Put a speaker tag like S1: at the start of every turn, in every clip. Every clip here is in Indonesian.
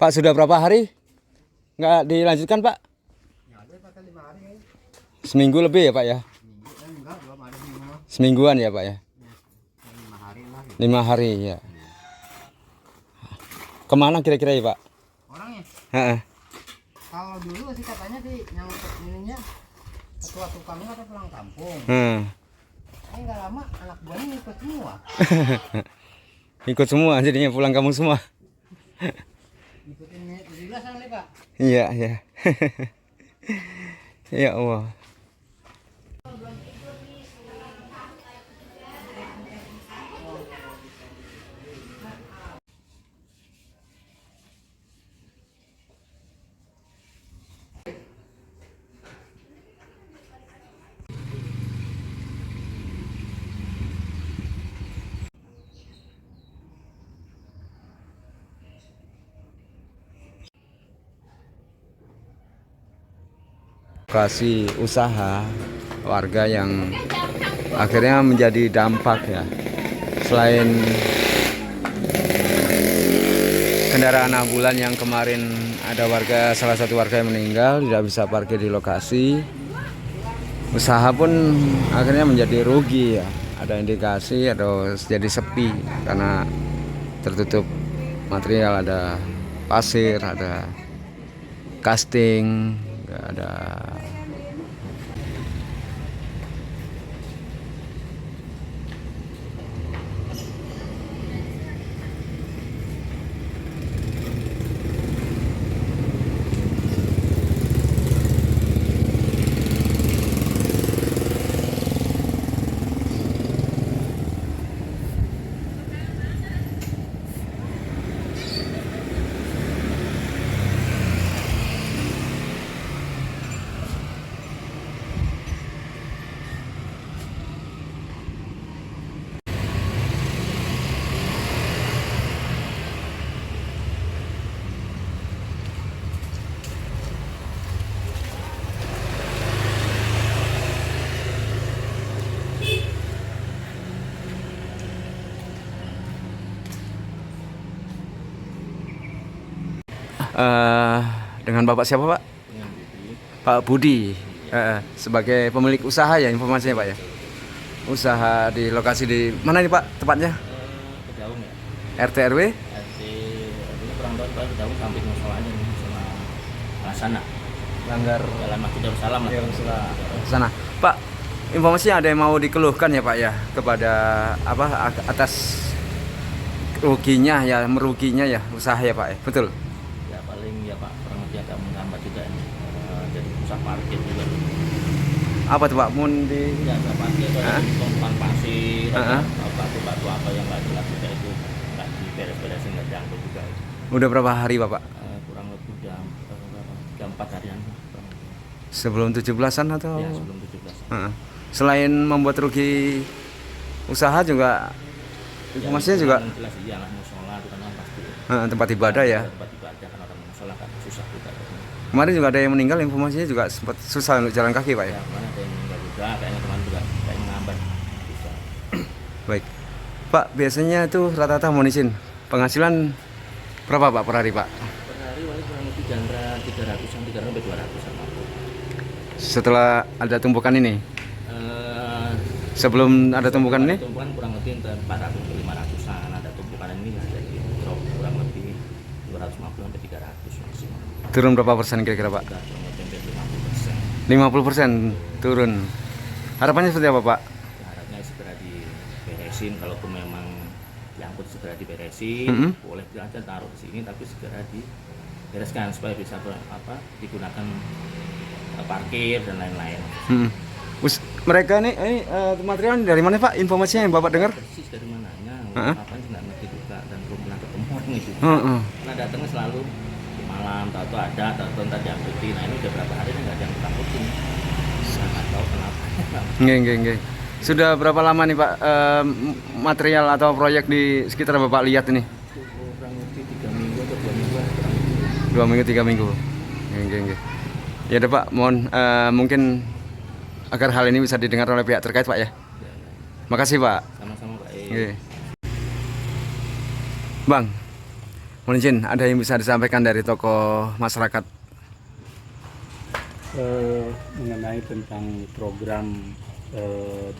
S1: Pak, sudah berapa hari nggak dilanjutkan, Pak?
S2: Ya ada pakai 5 hari ya.
S1: Seminggu lebih ya, Pak ya?
S2: Minggu enggak, belum ada minggu mah.
S1: Semingguan ya, Pak ya?
S2: Ya, 5 hari lah gitu.
S1: 5 hari ya. Kemana kira-kira ya, Pak?
S2: Orangnya
S1: Heeh.
S2: kalau dulu sih katanya sih yang ininya ketua tukangnya atau pulang kampung. Ini nggak lama anak buahnya ikut semua.
S1: Ikut semua jadinya pulang kampung semua.
S2: Ikutin 17-an nih Pak.
S1: Iya, iya. Ya Allah. Lokasi usaha warga yang akhirnya menjadi dampak ya. Selain kendaraan ambulan yang kemarin ada salah satu warga yang meninggal tidak bisa parkir di lokasi, usaha pun akhirnya menjadi rugi ya. Ada indikasi atau jadi sepi karena tertutup material, ada pasir, ada casting, nggak ada. Eh, dengan Bapak siapa, Pak? Pak Budi. Sebagai pemilik usaha ya informasinya, Pak ya. Usaha di lokasi di mana nih, Pak, tepatnya?
S3: Kedaung ya.
S1: RT RW?
S3: RT ini kurang tahu kalau Kedaung samping musola aja nih sama sana.
S1: Langgar
S3: Jalan Masjid Darussalam lah.
S1: sana. Pak, informasinya ada yang mau dikeluhkan ya, Pak ya, kepada atas ruginya ya, meruginya ya usaha ya, Pak ya. Betul.
S3: Ya paling ya Pak kurang lebih agak menghambat juga ini. Jadi pusat parkir juga.
S1: Apa tuh, Pak? Mun di
S3: Ya pusat parkir ada tumpukan pasir,
S1: Heeh.
S3: batu-batu apa yang nggak jelas juga itu nggak diberes-beresin, nggak diangkut juga itu.
S1: udah berapa hari, Bapak?
S3: Kurang lebih jam 4 harian. kurang lebih.
S1: Sebelum 17-an atau?
S3: Ya sebelum 17.
S1: Heeh. Selain membuat rugi usaha juga informasinya juga
S3: yang jelas iyalah musola itu kan pasti.
S1: tempat ibadah ya.
S3: Tempat ibadah kan orang musola kan susah juga.
S1: Kemarin juga ada yang meninggal, informasinya juga sempat susah untuk jalan kaki, Pak ya.
S3: Ya, kemarin ada yang meninggal juga, kayaknya teman juga kayak menghambat bisa.
S1: Baik. Pak, biasanya itu rata-rata mohon izin penghasilan berapa, Pak, per hari, Pak?
S3: Per hari paling kurang lebih di antara 300-an, 300 sampai 200-an.
S1: Setelah ada tumpukan ini.
S3: Eh,
S1: Sebelum ada tumpukan ini?
S3: tumpukan kurang lebih antara 400 ke 500-an. Ada tumpukan ini lah, jadi drop kurang lebih 250 sampai 300 maksimal.
S1: Turun berapa persen kira-kira, Pak?
S3: Sudah kurang lebih hampir 50%.
S1: 50% turun. Harapannya seperti apa, Pak?
S3: Ya, harapnya segera diberesin, kalaupun memang diangkut segera diberesin, boleh aja taruh di sini tapi segera dibereskan supaya bisa digunakan parkir dan lain-lain.
S1: Mereka nih material dari mana, Pak? Informasinya yang Bapak dengar?
S3: Persis dari mananya,
S1: Heeh.
S3: apa sih nggak ngerti juga dan belum pernah ketemu orang itu.
S1: Heeh.
S3: Karena datangnya selalu di malam, tahu ada, tahu ntar diangkutin. Nah ini udah berapa hari nggak ada yang diangkutin. Saya nggak tahu kenapa.
S1: Nggih. Sudah berapa lama nih, Pak, material atau proyek di sekitar Bapak lihat ini?
S3: Kurang lebih 3 minggu atau 2 minggu lah.
S1: 2 minggu, 3 minggu. Nggih. Ya udah, Pak, mohon mungkin agar hal ini bisa didengar oleh pihak terkait, Pak ya. Makasih, Pak.
S3: Sama-sama Pak.
S1: Nggih. Bang, Mohon izin, ada yang bisa disampaikan dari tokoh masyarakat?
S4: Mengenai tentang program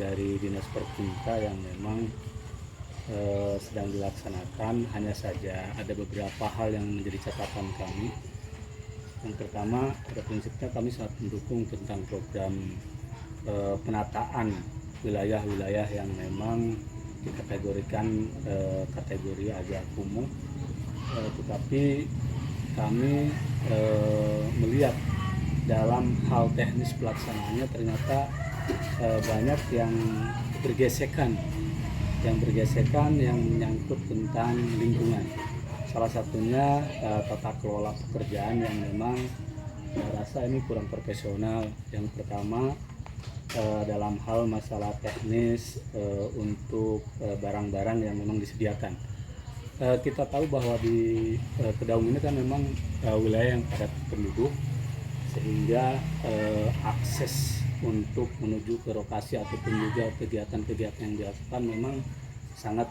S4: dari Dinas Pertinta yang memang sedang dilaksanakan, hanya saja ada beberapa hal yang menjadi catatan kami. Yang pertama, pada prinsipnya kami sangat mendukung tentang program penataan wilayah-wilayah yang memang dikategorikan kategori agak kumuh, tetapi kami melihat dalam hal teknis pelaksanaannya ternyata banyak yang bergesekan yang menyangkut tentang lingkungan. Salah satunya tata kelola pekerjaan yang memang saya rasa ini kurang profesional. Yang pertama, dalam hal masalah teknis untuk barang-barang yang memang disediakan. Kita tahu bahwa di Kedaung ini kan memang wilayah yang padat penduduk, sehingga akses untuk menuju ke lokasi ataupun juga kegiatan-kegiatan yang dilakukan memang sangat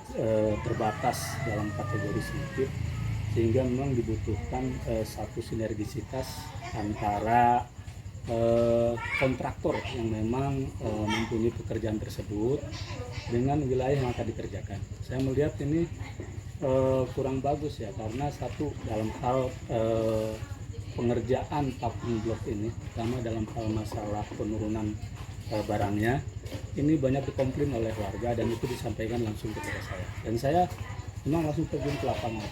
S4: terbatas dalam kategori sempit, sehingga memang dibutuhkan satu sinergisitas antara kontraktor yang memang mempunyai pekerjaan tersebut dengan wilayah yang akan dikerjakan. Saya melihat ini kurang bagus ya, karena satu dalam hal pengerjaan paving block ini, terutama dalam hal masalah penurunan barangnya, ini banyak dikomplain oleh warga dan itu disampaikan langsung kepada saya. Dan saya memang langsung terjun ke lapangan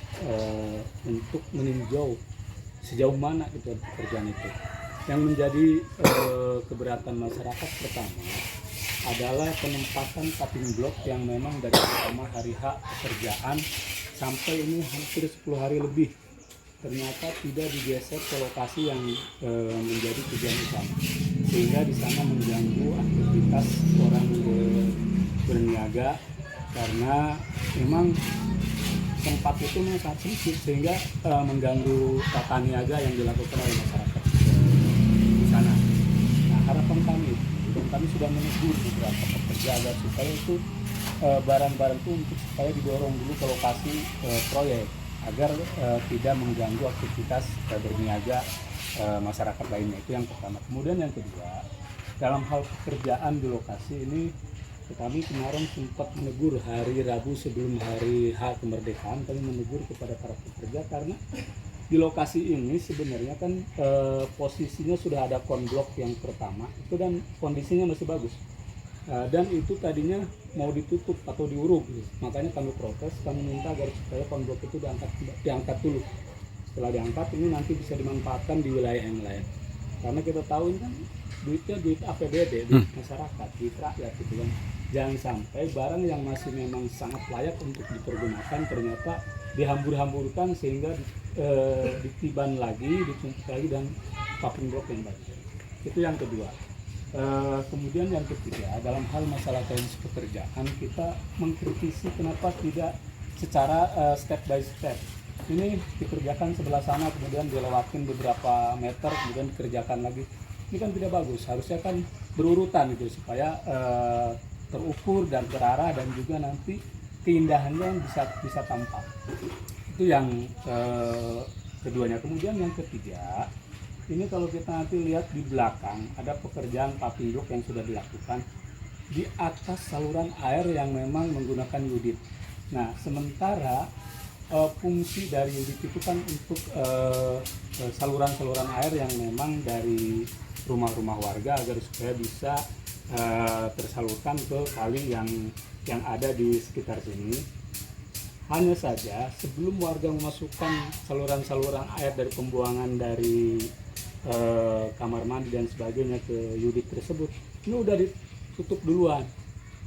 S4: untuk meninjau sejauh mana itu pekerjaan itu. Yang menjadi keberatan masyarakat pertama adalah penempatan paving block yang memang dari pertama hari H pekerjaan sampai ini hampir 10 hari lebih, ternyata tidak digeser ke lokasi yang menjadi tujuan utama, sehingga di sana mengganggu aktivitas orang berniaga, karena memang tempat itu memang sangat sempit, sehingga mengganggu tata niaga yang dilakukan oleh masyarakat di sana. Nah, harapan kami, dan kami sudah menegur beberapa pekerja agar supaya itu barang-barang itu untuk supaya didorong dulu ke lokasi proyek, agar tidak mengganggu aktivitas berniaga masyarakat lainnya. Itu yang pertama. Kemudian yang kedua, dalam hal pekerjaan di lokasi ini, kami kemarin sempat menegur hari Rabu sebelum hari H kemerdekaan, kami menegur kepada para pekerja karena di lokasi ini sebenarnya kan posisinya sudah ada konblok yang pertama itu dan kondisinya masih bagus. Dan itu tadinya mau ditutup atau diuruk, makanya kami protes, kami minta agar supaya konblok itu diangkat dulu. Setelah diangkat, ini nanti bisa dimanfaatkan di wilayah yang lain, karena kita tahu ini kan duitnya duit APBD, duit masyarakat, duit rakyat gitu kan. Jangan sampai barang yang masih memang sangat layak untuk dipergunakan ternyata dihambur-hamburkan sehingga ditiban lagi, ditumpuk lagi dan paving block yang baik. Itu yang kedua. Kemudian yang ketiga, dalam hal masalah teknis pekerjaan, kita mengkritisi kenapa tidak secara step by step. Ini dikerjakan sebelah sana, kemudian dilewatin beberapa meter, kemudian dikerjakan lagi. Ini kan tidak bagus, harusnya kan berurutan gitu supaya terukur dan terarah dan juga nanti keindahannya bisa tampak. Itu yang keduanya. Kemudian yang ketiga, ini kalau kita nanti lihat di belakang ada pekerjaan paving block yang sudah dilakukan di atas saluran air yang memang menggunakan yudit. Nah, sementara fungsi dari yudit itu kan untuk saluran-saluran air yang memang dari rumah-rumah warga agar supaya bisa tersalurkan ke kali yang ada di sekitar sini. Hanya saja sebelum warga memasukkan saluran-saluran air dari pembuangan dari kamar mandi dan sebagainya ke yudit tersebut, ini udah ditutup duluan.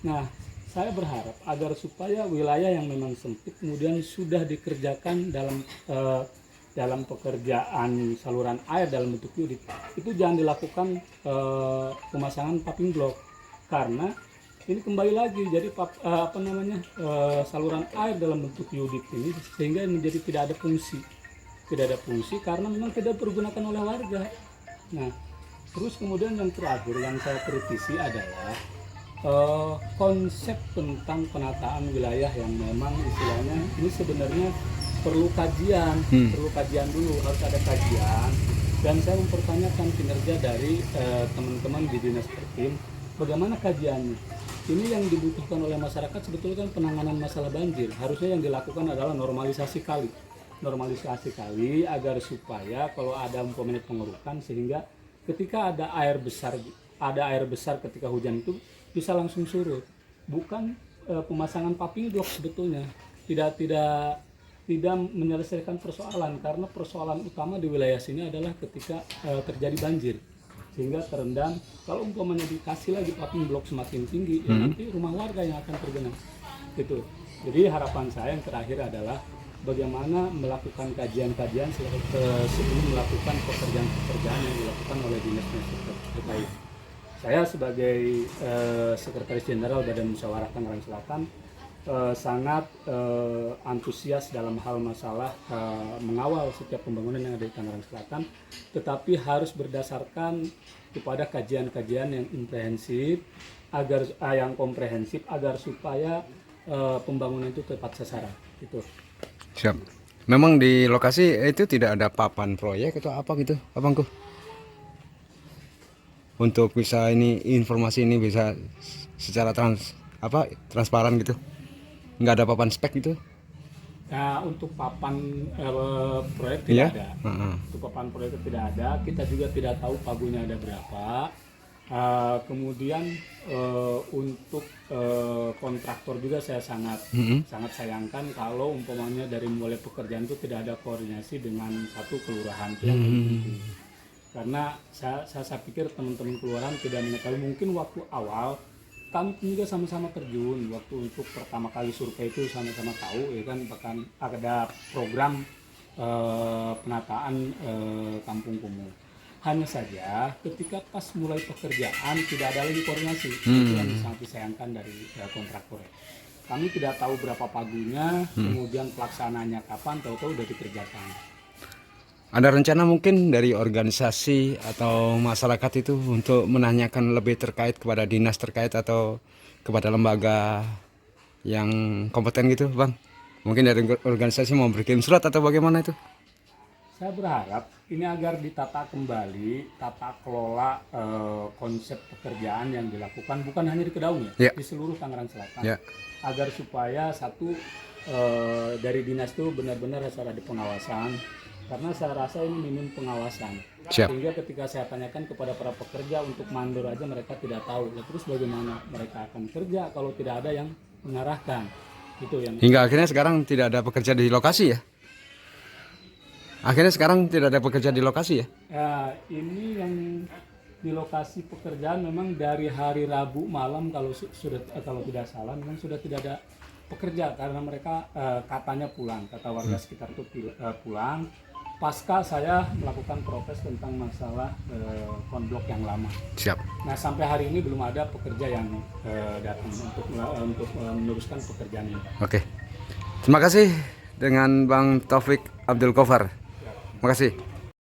S4: Nah, saya berharap agar supaya wilayah yang memang sempit kemudian sudah dikerjakan dalam pekerjaan saluran air dalam bentuk yudit, itu jangan dilakukan pemasangan paving block, karena ini kembali lagi jadi saluran air dalam bentuk yudit ini sehingga menjadi tidak ada fungsi karena memang tidak dipergunakan oleh warga. Nah, terus kemudian yang terakhir yang saya kritisi adalah konsep tentang penataan wilayah yang memang istilahnya ini sebenarnya perlu kajian, dulu, harus ada kajian. Dan saya mempertanyakan kinerja dari teman-teman di dinas Pertim, bagaimana kajiannya? Ini yang dibutuhkan oleh masyarakat sebetulnya kan penanganan masalah banjir. Harusnya yang dilakukan adalah normalisasi kali agar supaya kalau ada umpamanya pengerukan, sehingga ketika ada air besar ketika hujan itu bisa langsung surut. Bukan pemasangan pumping block sebetulnya tidak menyelesaikan persoalan, karena persoalan utama di wilayah sini adalah ketika terjadi banjir sehingga terendam. Kalau umpamanya dikasih lagi pumping block semakin tinggi, ya nanti rumah warga yang akan tergenang. Gitu. Jadi harapan saya yang terakhir adalah bagaimana melakukan kajian-kajian sebelum melakukan pekerjaan-pekerjaan yang dilakukan oleh dinas-dinas terkait. Saya sebagai Sekretaris Jenderal Badan Musyawarah Tangerang Selatan sangat antusias dalam hal masalah mengawal setiap pembangunan yang ada di Tangerang Selatan, tetapi harus berdasarkan kepada kajian-kajian yang komprehensif agar supaya pembangunan itu tepat sasaran. Itu.
S1: Siap. Memang di lokasi itu tidak ada papan proyek atau apa gitu, Abangku? Untuk bisa informasi ini bisa secara transparan gitu. Nggak ada papan spek gitu?
S4: Nah, untuk papan proyek tidak ada. Untuk papan proyek tidak ada. Kita juga tidak tahu pagunya ada berapa. Kemudian untuk kontraktor juga saya sangat sayangkan kalau umpamanya dari mulai pekerjaan itu tidak ada koordinasi dengan satu kelurahan. Karena saya pikir teman-teman kelurahan tidak mengetahui. Mungkin waktu awal kami juga sama-sama terjun waktu untuk pertama kali survei itu, sama-sama tahu ya kan, bahkan ada program penataan kampung kumuh. Hanya saja ketika pas mulai pekerjaan tidak ada lagi koordinasi. Itu yang sangat disayangkan dari kontraktor. Kami tidak tahu berapa pagunya, kemudian pelaksanaannya kapan, tahu-tahu udah dikerjakan.
S1: Ada rencana mungkin dari organisasi atau masyarakat itu untuk menanyakan lebih terkait kepada dinas terkait atau kepada lembaga yang kompeten gitu, Bang? Mungkin dari organisasi mau berkirim surat atau bagaimana itu?
S4: Saya berharap ini agar ditata kembali tata kelola konsep pekerjaan yang dilakukan bukan hanya di Kedaung di seluruh Tangerang Selatan, agar supaya dari dinas itu benar-benar harus ada pengawasan. Karena saya rasa ini minim pengawasan. Sehingga ketika saya tanyakan kepada para pekerja untuk mandor aja mereka tidak tahu. Ya, terus bagaimana mereka akan kerja kalau tidak ada yang mengarahkan? Itu yang
S1: hingga akhirnya sekarang tidak ada pekerja di lokasi ya? Akhirnya sekarang tidak ada pekerja di lokasi ya?
S4: Ya, ini yang di lokasi pekerjaan memang dari hari Rabu malam kalau tidak salah memang sudah tidak ada pekerja karena mereka katanya pulang, kata warga sekitar itu pulang. Pasca saya melakukan protes tentang masalah konblok yang lama.
S1: Siap.
S4: Nah sampai hari ini belum ada pekerja yang datang untuk meneruskan pekerjaan ini.
S1: Oke. Terima kasih dengan Bang Taufik Abdul Qofar. Terima kasih.